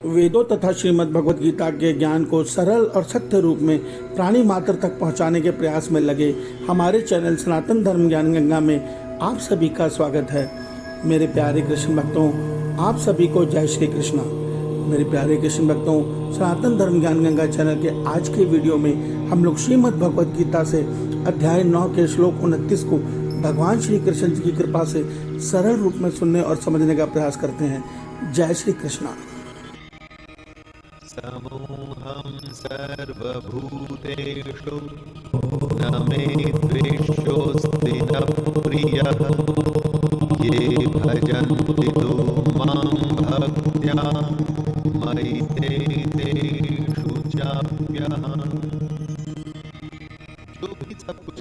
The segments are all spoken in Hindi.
वेदों तथा श्रीमद् भगवद गीता के ज्ञान को सरल और सत्य रूप में प्राणी मात्र तक पहुंचाने के प्रयास में लगे हमारे चैनल सनातन धर्म ज्ञान गंगा में आप सभी का स्वागत है। मेरे प्यारे कृष्ण भक्तों, आप सभी को जय श्री कृष्णा। मेरे प्यारे कृष्ण भक्तों, सनातन धर्म ज्ञान गंगा चैनल के आज के वीडियो में हम लोग श्रीमद् भगवद गीता से अध्याय 9 के श्लोक 29 को भगवान श्री कृष्ण जी की कृपा से सरल रूप में सुनने और समझने का प्रयास करते हैं। जय श्री कृष्णा। समूहं सर्वभूतेषु न मे द्वेष्योऽस्ति न प्रियः ये भजन्ति तु मां भक्त्या मयि तेषु चाप्यहम्।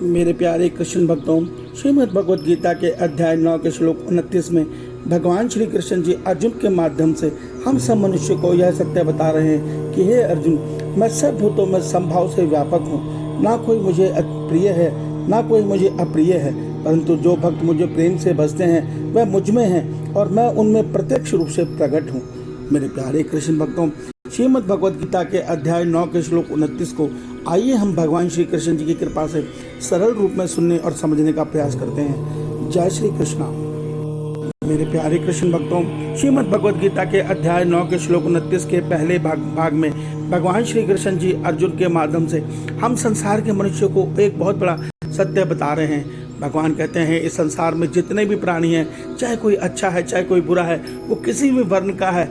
मेरे प्यारे कृष्ण भक्तों, श्रीमद् भगवद गीता के अध्याय 9 के श्लोक 29 में भगवान श्री कृष्ण जी अर्जुन के माध्यम से हम सब मनुष्य को यह सत्य बता रहे हैं कि हे अर्जुन, मैं सब भूतों में संभाव से व्यापक हूँ। ना कोई मुझे प्रिय है, ना कोई मुझे अप्रिय है, परंतु जो भक्त मुझे प्रेम से भजते हैं वह मुझ में हैं और मैं उनमें प्रत्यक्ष रूप से प्रकट हूँ। मेरे प्यारे कृष्ण भक्तों, श्रीमद् भगवद गीता के अध्याय 9 के श्लोक 29 को आइए हम भगवान श्री कृष्ण जी की कृपा से सरल रूप में सुनने और समझने का प्रयास करते हैं। जय श्री कृष्णा। मेरे प्यारे कृष्ण भक्तों, श्रीमद् भगवद गीता के अध्याय 9 के श्लोक 29 के पहले भाग में भगवान श्री कृष्ण जी अर्जुन के माध्यम से हम संसार के मनुष्य को एक बहुत बड़ा सत्य बता रहे हैं। भगवान कहते हैं इस संसार में जितने भी प्राणी हैं, चाहे कोई अच्छा है चाहे कोई बुरा है, वो किसी भी वर्ण का है,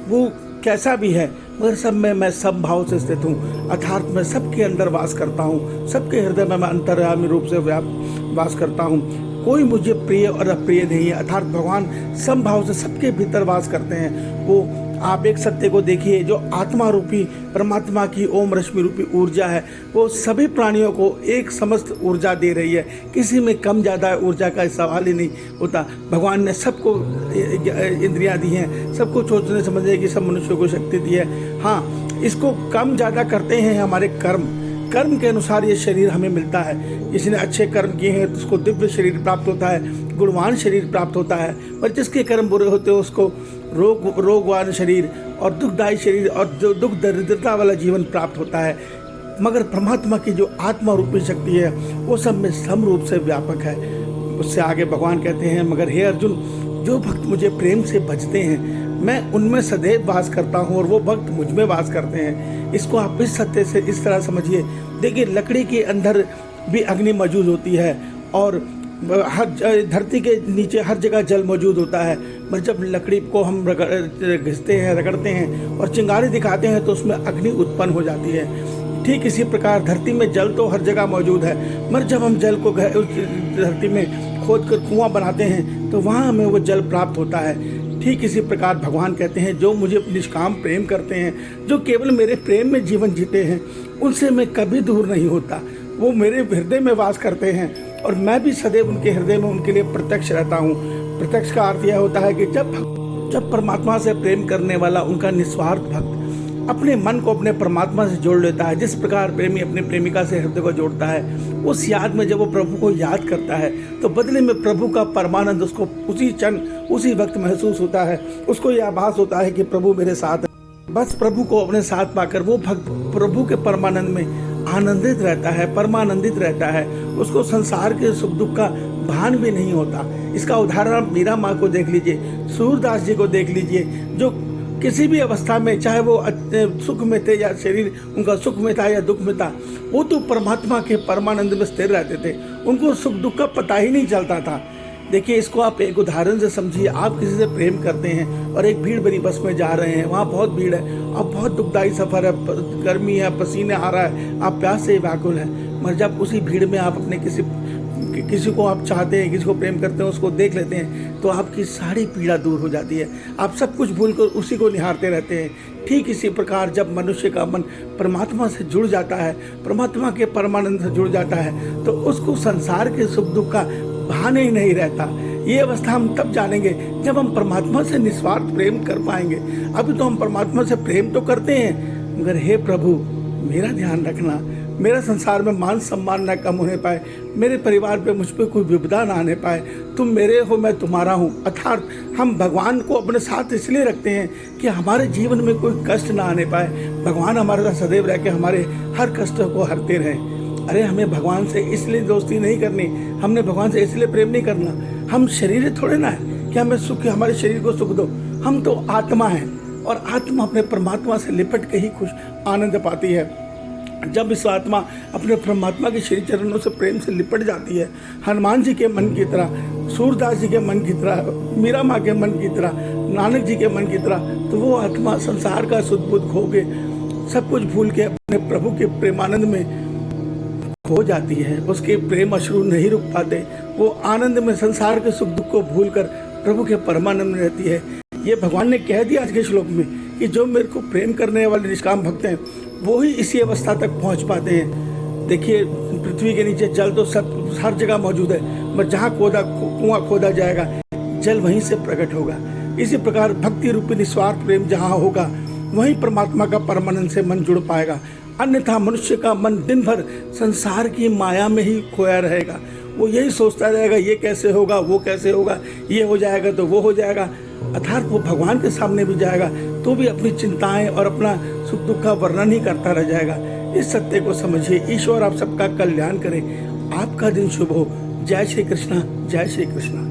वो कैसा भी है, मगर सब में मैं सब भाव से स्थित हूँ। अर्थात मैं सबके अंदर वास करता हूँ, सबके हृदय में मैं अंतर्यामी रूप से वास करता हूँ। कोई मुझे प्रिय और अप्रिय नहीं है। अर्थात भगवान समभाव से सबके भीतर वास करते हैं। वो आप एक सत्य को देखिए, जो आत्मा रूपी परमात्मा की ओम रश्मि रूपी ऊर्जा है, वो सभी प्राणियों को एक समस्त ऊर्जा दे रही है। किसी में कम ज़्यादा ऊर्जा का सवाल ही नहीं होता। भगवान ने सबको इंद्रियां दी हैं, सबको सोचने समझने की सब मनुष्यों को शक्ति दी है। हाँ, इसको कम ज़्यादा करते हैं हमारे कर्म के अनुसार ये शरीर हमें मिलता है। किसी ने अच्छे कर्म किए हैं तो उसको दिव्य शरीर प्राप्त होता है, गुणवान शरीर प्राप्त होता है। पर जिसके कर्म बुरे होते हैं उसको रोगवान शरीर और दुखदायी शरीर और दुख दरिद्रता वाला जीवन प्राप्त होता है। मगर परमात्मा की जो आत्मा रूपी शक्ति है वो सब में सम रूप से व्यापक है। उससे आगे भगवान कहते हैं, मगर हे अर्जुन, जो भक्त मुझे प्रेम से भजते हैं मैं उनमें सदैव वास करता हूँ और वो भक्त मुझ में वास करते हैं। इसको आप इस सत्य से इस तरह समझिए। देखिए, लकड़ी के अंदर भी अग्नि मौजूद होती है और हर धरती के नीचे हर जगह जल मौजूद होता है। पर जब लकड़ी को हम घिसते हैं, रगड़ते हैं और चिंगारी दिखाते हैं तो उसमें अग्नि उत्पन्न हो जाती है। ठीक इसी प्रकार धरती में जल तो हर जगह मौजूद है, मगर जब हम जल को धरती में खोद कर कुआं बनाते हैं तो वहाँ हमें वो जल प्राप्त होता है। ठीक इसी प्रकार भगवान कहते हैं, जो मुझे निष्काम प्रेम करते हैं, जो केवल मेरे प्रेम में जीवन जीते हैं, उनसे मैं कभी दूर नहीं होता। वो मेरे हृदय में वास करते हैं और मैं भी सदैव उनके हृदय में उनके लिए प्रत्यक्ष रहता हूँ। प्रत्यक्ष का अर्थ यह होता है कि जब परमात्मा से प्रेम करने वाला उनका निस्वार्थ भक्त अपने मन को अपने परमात्मा से जोड़ लेता है, जिस प्रकार प्रेमी अपने प्रेमिका से हृदय को जोड़ता है, उस याद में जब वो प्रभु को याद करता है तो बदले में प्रभु का परमानंद उसको उसी क्षण उसी वक्त महसूस होता है। उसको यह आभास होता है कि प्रभु मेरे साथ है। बस प्रभु को अपने साथ पाकर वो भक्त प्रभु के परमानंद में आनंदित रहता है, परमानंदित रहता है। उसको संसार के सुख दुख का भान भी नहीं होता। इसका उदाहरण मीरा माँ को देख लीजिए, सूरदास जी को देख लीजिए, जो किसी भी अवस्था में, चाहे वो सुख में थे या शरीर उनका सुख में था या दुख में था, वो तो परमात्मा के परमानंद में स्थिर रहते थे। उनको सुख दुख का पता ही नहीं चलता था। देखिए, इसको आप एक उदाहरण से समझिए। आप किसी से प्रेम करते हैं और एक भीड़ भरी बस में जा रहे हैं, वहाँ बहुत भीड़ है और बहुत दुखदायी सफ़र है, गर्मी है, पसीने आ रहा है, आप प्यास से व्याकुल हैं। मगर जब उसी भीड़ में आप अपने किसी को आप चाहते हैं, किसी को प्रेम करते हैं, उसको देख लेते हैं तो आपकी सारी पीड़ा दूर हो जाती है। आप सब कुछ भूलकर उसी को निहारते रहते हैं। ठीक इसी प्रकार जब मनुष्य का मन परमात्मा से जुड़ जाता है, परमात्मा के परमानंद से जुड़ जाता है, तो उसको संसार के सुख दुख का भान ही नहीं रहता। ये अवस्था हम तब जानेंगे जब हम परमात्मा से निस्वार्थ प्रेम कर पाएंगे। अभी तो हम परमात्मा से प्रेम तो करते हैं, मगर हे प्रभु मेरा ध्यान रखना, मेरा संसार में मान सम्मान न कम होने पाए, मेरे परिवार पे मुझ पर कोई विपदा ना आने पाए। तुम मेरे हो, मैं तुम्हारा हूँ। अर्थात हम भगवान को अपने साथ इसलिए रखते हैं कि हमारे जीवन में कोई कष्ट ना आने पाए। भगवान हमारे साथ सदैव रह के हमारे हर कष्ट को हरते रहें। अरे हमें भगवान से इसलिए दोस्ती नहीं करनी, हमने भगवान से इसलिए प्रेम नहीं करना। हम शरीर थोड़े ना है कि हमें सुख, हमारे शरीर को सुख दो। हम तो आत्मा हैं और आत्मा अपने परमात्मा से लिपट के ही खुश आनंद पाती है। जब इस आत्मा अपने परमात्मा के श्री चरणों से प्रेम से लिपट जाती है, हनुमान जी के मन की तरह, सूरदास जी के मन की तरह, मीरा माँ के मन की तरह, नानक जी के मन की तरह, तो वो आत्मा संसार का सुध बुध खो के सब कुछ भूल के अपने प्रभु के प्रेमानंद में खो जाती है। उसके प्रेम अश्रु नहीं रुक पाते, वो आनंद में संसार के सुख दुख को भूल कर प्रभु के परमानंद में रहती है। ये भगवान ने कह दिया आज के श्लोक में कि जो मेरे को प्रेम करने वाले निष्काम भक्त हैं वो ही इसी अवस्था तक पहुंच पाते हैं। देखिए, पृथ्वी के नीचे जल तो सब हर जगह मौजूद है, मगर जहाँ कुआं खोदा जाएगा जल वहीं से प्रकट होगा। इसी प्रकार भक्ति रूपी निस्वार्थ प्रेम जहाँ होगा वहीं परमात्मा का परमानंद से मन जुड़ पाएगा। अन्यथा मनुष्य का मन दिन भर संसार की माया में ही खोया रहेगा। वो यही सोचता रहेगा, ये कैसे होगा, वो कैसे होगा, ये हो जाएगा तो वो हो जाएगा। अर्थात वो भगवान के सामने भी जाएगा तो भी अपनी चिंताएं और अपना सुख दुख का वर्णन ही करता रह जाएगा। इस सत्य को समझिए। ईश्वर आप सबका कल्याण करे। आपका दिन शुभ हो। जय श्री कृष्णा, जय श्री कृष्णा।